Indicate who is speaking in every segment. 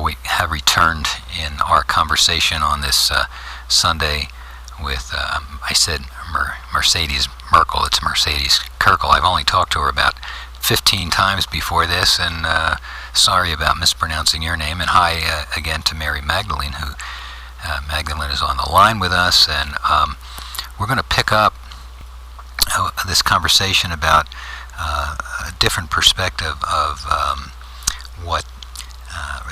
Speaker 1: we have returned in our conversation on this Sunday with, I said Mercedes Merkel, it's Mercedes Kirkel. I've only talked to her about 15 times before this, and sorry about mispronouncing your name. And hi again to Mary Magdalene, who Magdalene is on the line with us, and we're going to pick up this conversation about a different perspective of what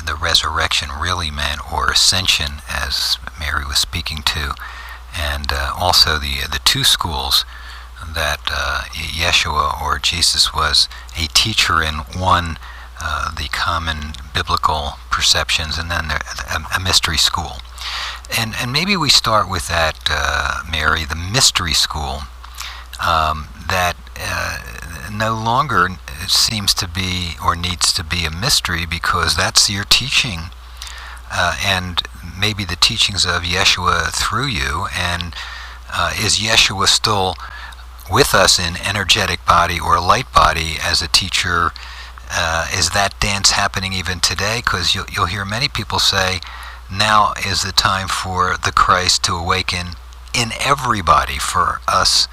Speaker 1: the resurrection really meant, or ascension, as Mary was speaking to, and also the two schools that Yeshua, or Jesus, was a teacher in. One, the common biblical perceptions, and then a mystery school. And maybe we start with that, Mary, the mystery school, that no longer seems to be or needs to be a mystery, because that's your teaching, and maybe the teachings of Yeshua through you. And is Yeshua still with us in energetic body or light body as a teacher? Is that dance happening even today? Because you'll hear many people say, now is the time for the Christ to awaken in everybody, for us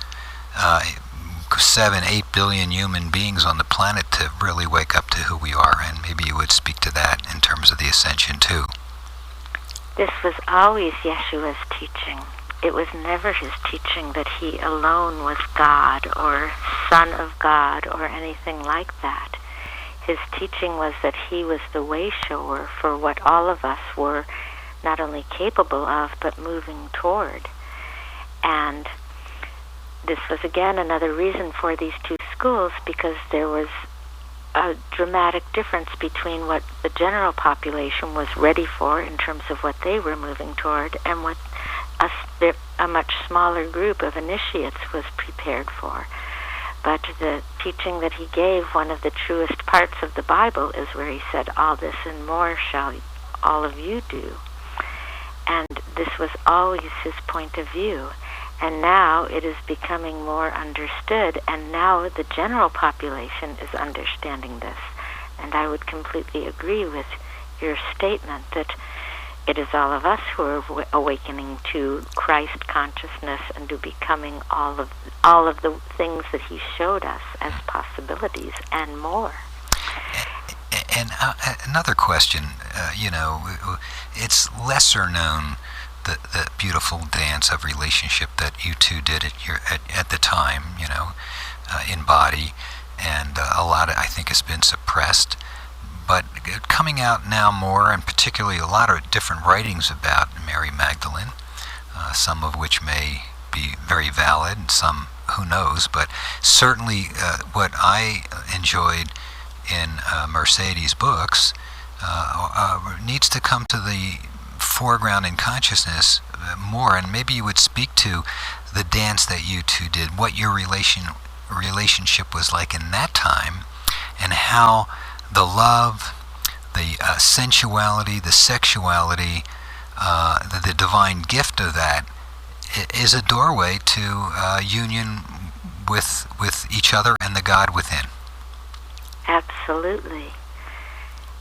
Speaker 1: 7-8 billion human beings on the planet to really wake up to who we are. And maybe you would speak to that in terms of the ascension too.
Speaker 2: This was always Yeshua's teaching. It was never his teaching that he alone was God or Son of God or anything like that. His teaching was that he was the way shower for what all of us were not only capable of, but moving toward. And this was again another reason for these two schools, because there was a dramatic difference between what the general population was ready for in terms of what they were moving toward, and what a much smaller group of initiates was prepared for. But the teaching that he gave, one of the truest parts of the Bible, is where he said, all this and more shall all of you do. And this was always his point of view. And now it is becoming more understood, and now the general population is understanding this. And I would completely agree with your statement that it is all of us who are awakening to Christ consciousness and to becoming all of the things that he showed us as possibilities and more.
Speaker 1: And another question, it's lesser known, the beautiful dance of relationship that you two did at the time, in body, and a lot of, I think, has been suppressed. But coming out now more, and particularly a lot of different writings about Mary Magdalene, some of which may be very valid, and some, who knows, but certainly what I enjoyed in Mercedes' books needs to come to the foreground in consciousness more. And maybe you would speak to the dance that you two did, what your relationship was like in that time, and how the love, the sensuality, the sexuality, the divine gift of that is a doorway to union with each other and the God within.
Speaker 2: Absolutely.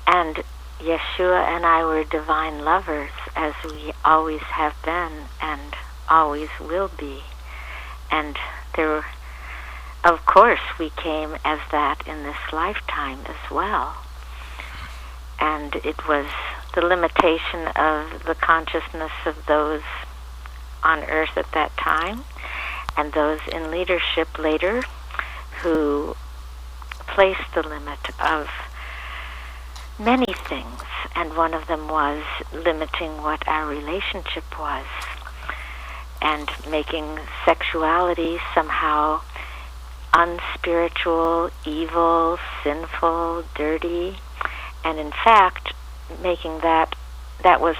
Speaker 2: And Yeshua and I were divine lovers, as we always have been and always will be. And of course, we came as that in this lifetime as well. And it was the limitation of the consciousness of those on earth at that time, and those in leadership later, who placed the limit of many things, and one of them was limiting what our relationship was, and making sexuality somehow unspiritual, evil, sinful, dirty, and in fact making that was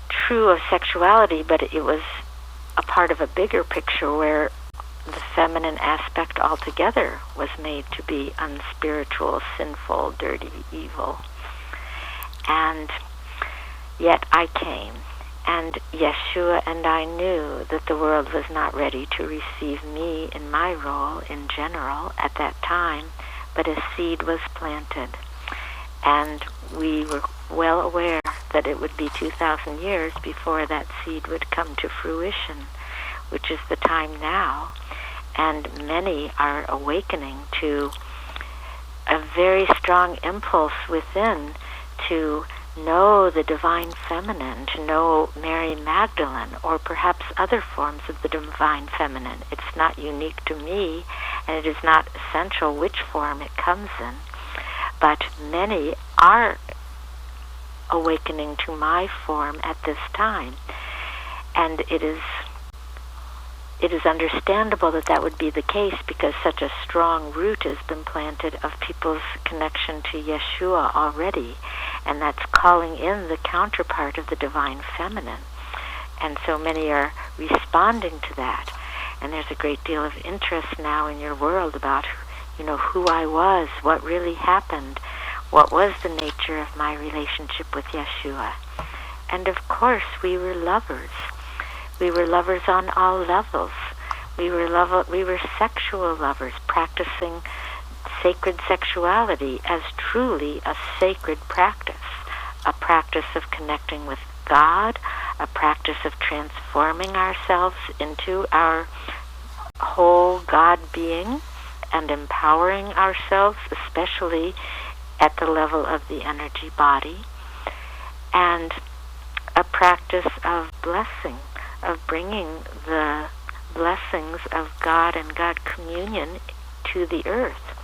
Speaker 2: true of sexuality, but it was a part of a bigger picture where the feminine aspect altogether was made to be unspiritual, sinful, dirty, evil. And yet I came, and Yeshua and I knew that the world was not ready to receive me in my role in general at that time, but a seed was planted. And we were well aware that it would be 2,000 years before that seed would come to fruition, which is the time now. And many are awakening to a very strong impulse within to know the divine feminine, to know Mary Magdalene, or perhaps other forms of the divine feminine. It's not unique to me, and it is not essential which form it comes in. But many are awakening to my form at this time. And it is understandable that that would be the case, because such a strong root has been planted of people's connection to Yeshua already, and that's calling in the counterpart of the divine feminine. And so many are responding to that. And there's a great deal of interest now in your world about, who I was, what really happened, what was the nature of my relationship with Yeshua. And of course, we were lovers. We were lovers on all levels. We were sexual lovers, practicing sacred sexuality as truly a sacred practice, a practice of connecting with God, a practice of transforming ourselves into our whole God being and empowering ourselves, especially at the level of the energy body, and a practice of blessing, of bringing the blessings of God and God communion to the earth.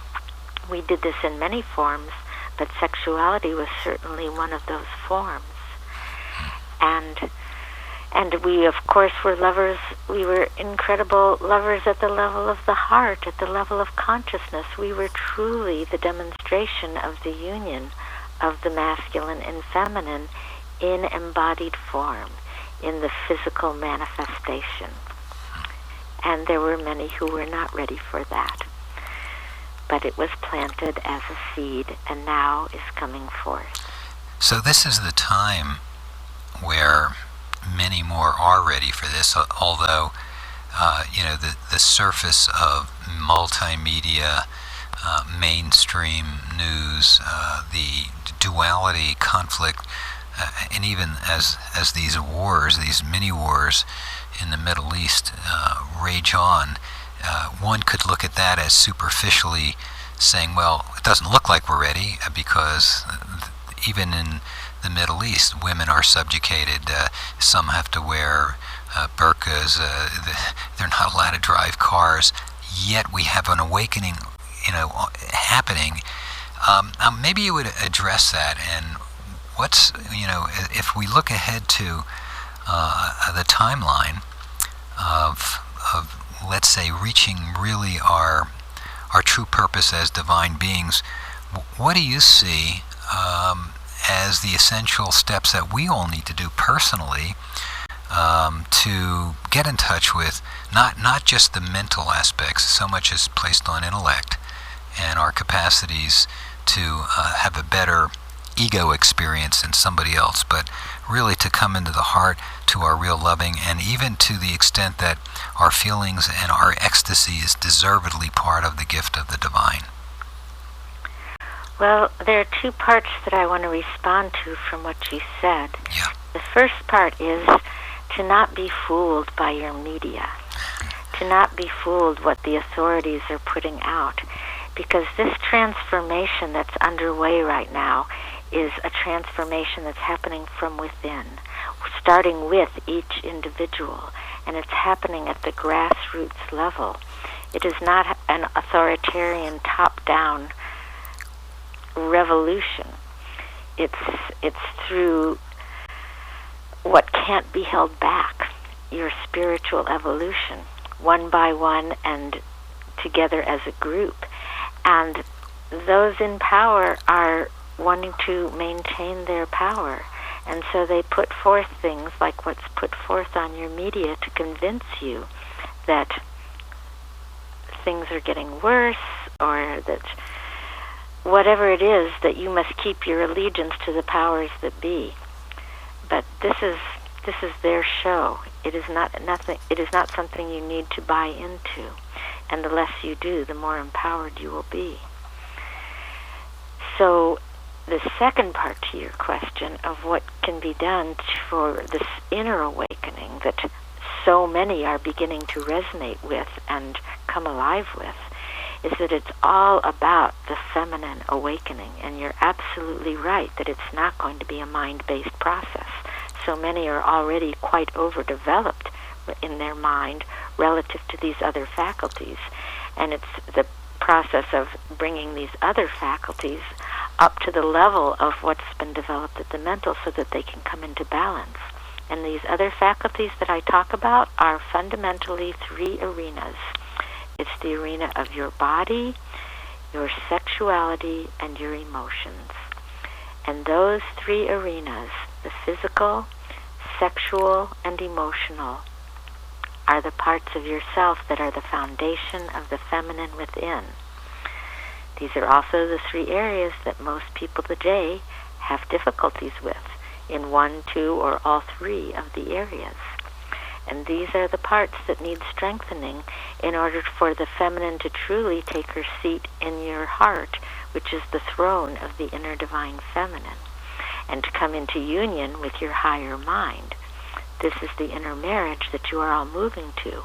Speaker 2: We did this in many forms, but sexuality was certainly one of those forms. And we, of course, were lovers. We were incredible lovers at the level of the heart, at the level of consciousness. We were truly the demonstration of the union of the masculine and feminine in embodied form, in the physical manifestation. And there were many who were not ready for that. But it was planted as a seed, and now is coming forth.
Speaker 1: So this is the time where many more are ready for this, although the surface of multimedia, mainstream news, the duality, conflict, and even as these wars, these mini wars in the Middle East rage on, one could look at that as superficially saying, well, it doesn't look like we're ready, because even in the Middle East, women are subjugated. Some have to wear burqas. They're not allowed to drive cars. Yet we have an awakening, happening. Maybe you would address that. And what's, if we look ahead to the timeline of let's say reaching really our true purpose as divine beings, what do you see as the essential steps that we all need to do personally to get in touch with not just the mental aspects, so much is placed on intellect and our capacities to have a better ego experience than somebody else, but really to come into the heart, to our real loving, and even to the extent that our feelings and our ecstasy is deservedly part of the gift of the divine.
Speaker 2: Well, there are two parts that I want to respond to from what you said.
Speaker 1: Yeah.
Speaker 2: The first part is to not be fooled by your media, to not be fooled what the authorities are putting out, because this transformation that's underway right now is a transformation that's happening from within, starting with each individual, and it's happening at the grassroots level. It is not an authoritarian top-down revolution. It's through what can't be held back, your spiritual evolution, one by one and together as a group. And those in power are wanting to maintain their power, and so they put forth things like what's put forth on your media to convince you that things are getting worse, or that whatever it is, that you must keep your allegiance to the powers that be. But this is their show. It is not something you need to buy into, and the less you do, the more empowered you will be. So the second part to your question of what can be done for this inner awakening that so many are beginning to resonate with and come alive with is that it's all about the feminine awakening. And you're absolutely right that it's not going to be a mind-based process. So many are already quite overdeveloped in their mind relative to these other faculties. And it's the process of bringing these other faculties up to the level of what's been developed at the mental so that they can come into balance. And these other faculties that I talk about are fundamentally three arenas. It's the arena of your body, your sexuality, and your emotions. And those three arenas, the physical, sexual, and emotional, are the parts of yourself that are the foundation of the feminine within. These are also the three areas that most people today have difficulties with, in one, two, or all three of the areas. And these are the parts that need strengthening in order for the feminine to truly take her seat in your heart, which is the throne of the inner divine feminine, and to come into union with your higher mind. This is the inner marriage that you are all moving to.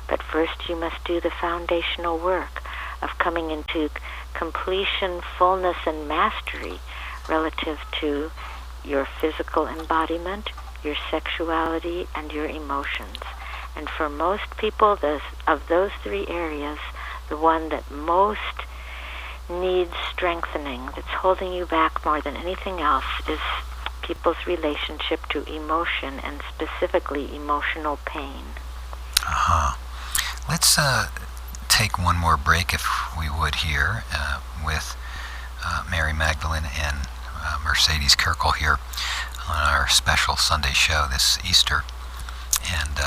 Speaker 2: But first you must do the foundational work of coming into completion, fullness, and mastery relative to your physical embodiment, your sexuality, and your emotions. And for most people, of those three areas, the one that most needs strengthening, that's holding you back more than anything else, is people's relationship to emotion, and specifically emotional pain.
Speaker 1: Let's take one more break, if we would, here with Mary Magdalene and Mercedes Kirkel here on our special Sunday show this Easter. And